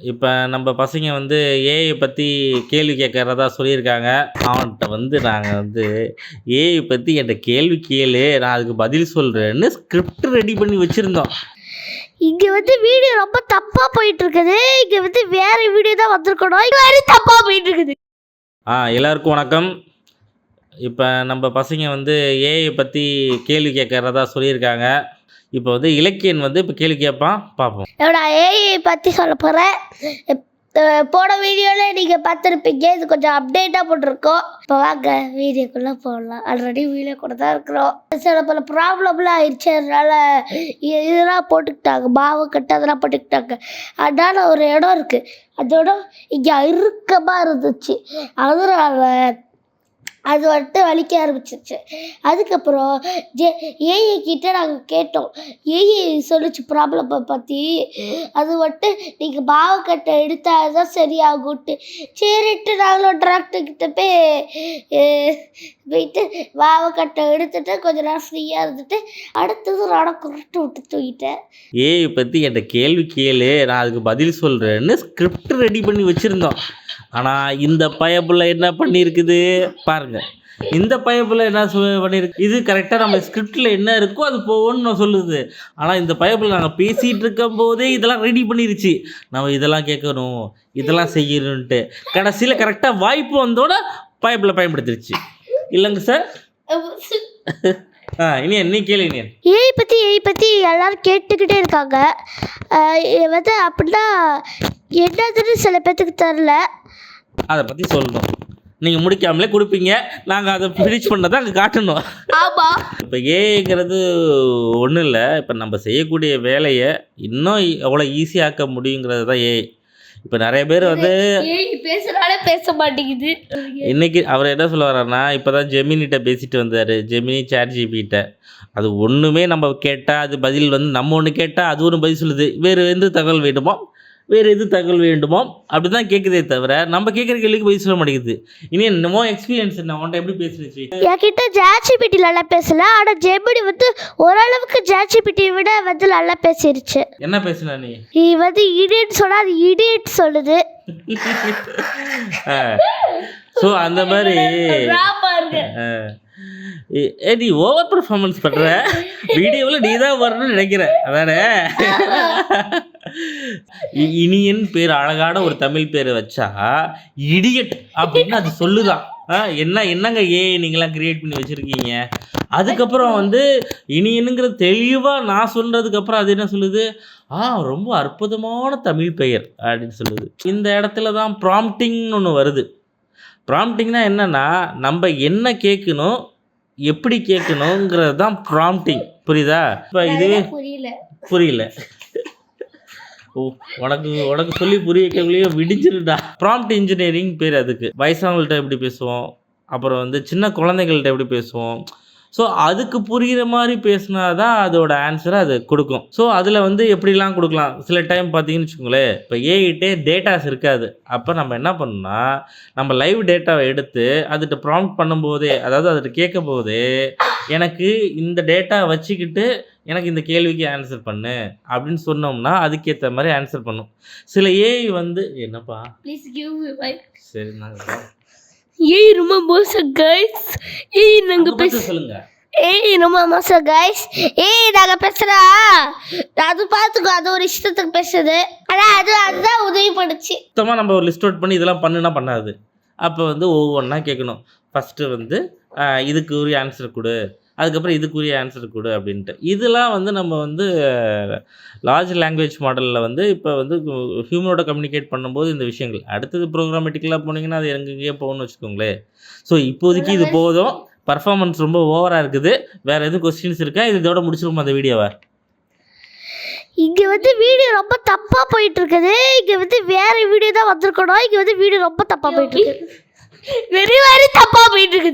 இப்போ நம்ம பசங்க வந்து ஏஐ பற்றி கேள்வி கேட்கறதா சொல்லியிருக்காங்க. அவன்கிட்ட வந்து நாங்கள் வந்து ஏஐ பற்றி என்கிட்ட கேள்வி கேளு, நான் அதுக்கு பதில் சொல்கிறேன்னு ஸ்கிரிப்ட் ரெடி பண்ணி வச்சுருந்தோம். இங்க வந்து வீடியோ ரொம்ப தப்பா போயிட்டு இருக்குது. இங்க வந்து வேற வீடியோ தான் வந்திருக்கணும். இது வேற தப்பா போயிட்டு இருக்குது. எல்லாருக்கும் வணக்கம். இப்போ நம்ம பசங்க வந்து ஏஐ பற்றி கேள்வி கேட்கறதா சொல்லியிருக்காங்க. இப்போ வந்து இலக்கியன் வந்து இப்போ கேள்வி கேட்பான், பார்ப்போம். நான் ஏஐ பற்றி சொல்ல போகிறேன். போன வீடியோவில் நீங்கள் பார்த்துருப்பீங்க. இது கொஞ்சம் அப்டேட்டாக போட்டிருக்கோம். இப்போ வாங்க வீடியோக்குள்ளே போடலாம். ஆல்ரெடி வீடியோ கூட தான் இருக்கிறோம். சில பல ப்ராப்ளம்லாம் ஆயிடுச்சு. அதனால் இதெல்லாம் போட்டுக்கிட்டாங்க, மாவு கட்டு அதெல்லாம் போட்டுக்கிட்டாங்க. அதனால் ஒரு இடம் இருக்குது. அந்த இடம் இங்கே இறுக்கமாக இருந்துச்சு. அதனால் அது வந்துட்டு வலிக்க ஆரம்பிச்சிச்சு. அதுக்கப்புறம் ஏஐ கிட்ட நாங்கள் கேட்டோம். ஏஐ சொல்லிச்சு ப்ராப்ளமை பற்றி. அது வந்துட்டு நீங்கள் மாவுக்கட்டை எடுத்தால் தான் சரியாகும்ட்டு. சரிட்டு நாங்களும் டாக்டர்கிட்ட போயிட்டு மாவுக்கட்டை எடுத்துட்டு கொஞ்ச நேரம் ஃப்ரீயாக இருந்துட்டு அடுத்தது நானும் குருட்டு விட்டு தூங்கிட்டேன். ஏஐ பற்றி என்கிட்ட கேள்வி கேளு, நான் அதுக்கு பதில் சொல்கிறேன்னு ஸ்கிரிப்ட் ரெடி பண்ணி வச்சுருந்தோம். ஆனால் இந்த பயப்புல என்ன பண்ணியிருக்குது பாருங்க. இந்த பயப்புல என்ன பண்ணியிருக்கு, இது கரெக்டாக நம்ம ஸ்கிரிப்டில் என்ன இருக்கோ அது போவோன்னு சொல்லுது. ஆனால் இந்த பயப்புல நாங்கள் பேசிகிட்டு இருக்கும் போதே இதெல்லாம் ரெடி பண்ணிருச்சு. நம்ம இதெல்லாம் கேட்கணும், இதெல்லாம் செய்யணுன்ட்டு. கடைசியில் கரெக்டாக வாய்ப்பு வந்தோட பயப்புல பயன்படுத்திருச்சு இல்லைங்க சார்? இனி நீ கேளு. இனி ஏஐ பற்றி எல்லோரும் கேட்டுக்கிட்டே இருக்காங்க. வந்து அப்படின்னா என்னதுன்னு சில பேர்த்துக்கு தெரில. அதை பற்றி சொல்லணும். நீங்கள் முடிக்காமலே கொடுப்பீங்க, நாங்கள் அதை ஃபினிஷ் பண்ணதான் அங்கே காட்டணும். ஆமாம். இப்போ ஏஐங்கிறது ஒன்றும் இல்லை. இப்போ நம்ம செய்யக்கூடிய வேலையை இன்னும் எவ்வளோ ஈஸியாக்க முடியுங்கிறது தான் ஏஐ. இப்போ நிறைய பேர் வந்து பேசுகிறாலே பேச மாட்டேங்குது. இன்றைக்கி அவர் என்ன சொல்ல வர்றாருன்னா, இப்போ தான் ஜெமினிகிட்ட பேசிட்டு வந்தார். ஜெமினி சாட்ஜிபிகிட்ட அது ஒன்றுமே நம்ம கேட்டால் அது பதில் வந்து நம்ம ஒன்று கேட்டால் அது ஒன்று பதில் சொல்லுது. வேறு எந்த தகவல் வேண்டுமோ வேறு எது தகவல் வேண்டுமோ அப்படி தான் கேட்குதே தவிர நம்ம கேட்குற கேள்விக்கு பதில் சொல்ல மாட்டேங்குது. இனி என்னமோ எக்ஸ்பீரியன்ஸ் என்ன உன்ட்ட எப்படி பேசுச்சு? என்கிட்ட சாட்ஜிபிடி நல்லா பேசல. ஆனால் ஜெமினி வந்து ஓரளவுக்கு சாட்ஜிபிடியை விட வந்து நல்லா பேசிருச்சு. என்ன பேசுனா நீ வந்து இடியட் சொன்னா அது இடியட் சொல்லுது. ஸோ அந்த மாதிரி நீ ஓவர் பர்ஃபார்மன்ஸ் பண்ணுற வீடியோவில் நீ தான் வரணும்னு நினைக்கிற அதானே? இனியன் பேர் அழகான ஒரு தமிழ் பேரை வச்சா இடியட் அப்படின்னு அது சொல்லுதான். என்னங்க நீங்களாம் கிரியேட் பண்ணி வச்சுருக்கீங்க. அதுக்கப்புறம் வந்து இனியனுங்கிற தெளிவாக நான் சொல்கிறதுக்கப்புறம் அது என்ன சொல்லுது, ரொம்ப அற்புதமான தமிழ் பெயர் அப்படின்னு சொல்லுது. இந்த இடத்துல தான் ப்ராம்ப்டிங்னு ஒன்று வருது. ப்ராம்ப்டிங்னா என்னென்னா நம்ம என்ன கேட்கணும் எப்படி கேட்கணுங்கிறது தான் ப்ராம்ப்டிங். புரியுதா? இப்போ இதுவே புரியல. உனக்கு சொல்லி புரிய வைக்கக்குள்ளேயே விடிஞ்சிருடா. ப்ராம்ப்ட் இன்ஜினியரிங் பேர் அதுக்கு. வயசானவங்கள்ட்ட எப்படி பேசுவோம், அப்புறம் வந்து சின்ன குழந்தைகள்கிட்ட எப்படி பேசுவோம். ஸோ அதுக்கு புரிகிற மாதிரி பேசினா தான் அதோட ஆன்சரை அது கொடுக்கும். ஸோ அதில் வந்து எப்படிலாம் கொடுக்கலாம். சில டைம் பார்த்தீங்கன்னு வச்சுக்கோங்களேன், இப்போ ஏஐட்டே டேட்டாஸ் இருக்காது. அப்போ நம்ம என்ன பண்ணணும்னா நம்ம லைவ் டேட்டாவை எடுத்து அதுகிட்ட ப்ராம்ப்ட் பண்ணும்போதே, அதாவது அதுகிட்ட கேட்கும் போதே எனக்கு இந்த டேட்டா வச்சுக்கிட்டு எனக்கு இந்த கேள்விக்கு ஆன்சர் பண்ணு அப்படின்னு சொன்னோம்னா அதுக்கேற்ற மாதிரி ஆன்சர் பண்ணும். சில ஏஐ வந்து என்னப்பா சரி நாங்கள் ஏய் ரொம்ப மோசம் கைஸ். ஏய் நாங்க சொல்லுங்க. ஏய் ரொம்ப மோசம் கைஸ். ஏய் நாங்க பேசுறா அது பார்த்துக்கோ, அது ஒரு இஷ்டத்துக்கு பேசுது. ஆனால் அதுதான் உதவி பண்ணுச்சு. சுத்தமாக நம்ம ஒரு லிஸ்ட் அவுட் பண்ணி இதெல்லாம் பண்ணுனா பண்ணாது. அப்போ வந்து ஒவ்வொன்றா கேட்கணும். ஃபஸ்ட்டு வந்து இதுக்கு உரிய ஆன்சர் கொடு, அதுக்கப்புறம் இதுக்குரிய ஆன்சர் கொடு அப்படின்ட்டு. இதெல்லாம் வந்து நம்ம வந்து லார்ஜ் லாங்குவேஜ் மாடலில் வந்து இப்போ வந்து ஹியூமனோட கம்யூனிகேட் பண்ணும்போது இந்த விஷயங்கள். அடுத்தது ப்ரோக்ராமேட்டிக்கலாக போனீங்கன்னா அது எங்கெங்கேயோ போகணும்னு வச்சுக்கோங்களேன். ஸோ இப்போதைக்கு இது போதும். பர்ஃபார்மன்ஸ் ரொம்ப ஓவராக இருக்குது. வேறு எதுவும் கொஸ்டின்ஸ் இருக்கா? இதோட முடிச்சிருமா அந்த வீடியோவை? இங்கே வந்து வீடியோ ரொம்ப தப்பாக போயிட்டு இருக்குது. இங்கே வந்து வேற வீடியோ தான் வந்திருக்கணும். இங்கே வந்து வீடியோ ரொம்ப தப்பாக போயிட்டு இருக்குது. வெரி தப்பாக போயிட்டு இருக்குது.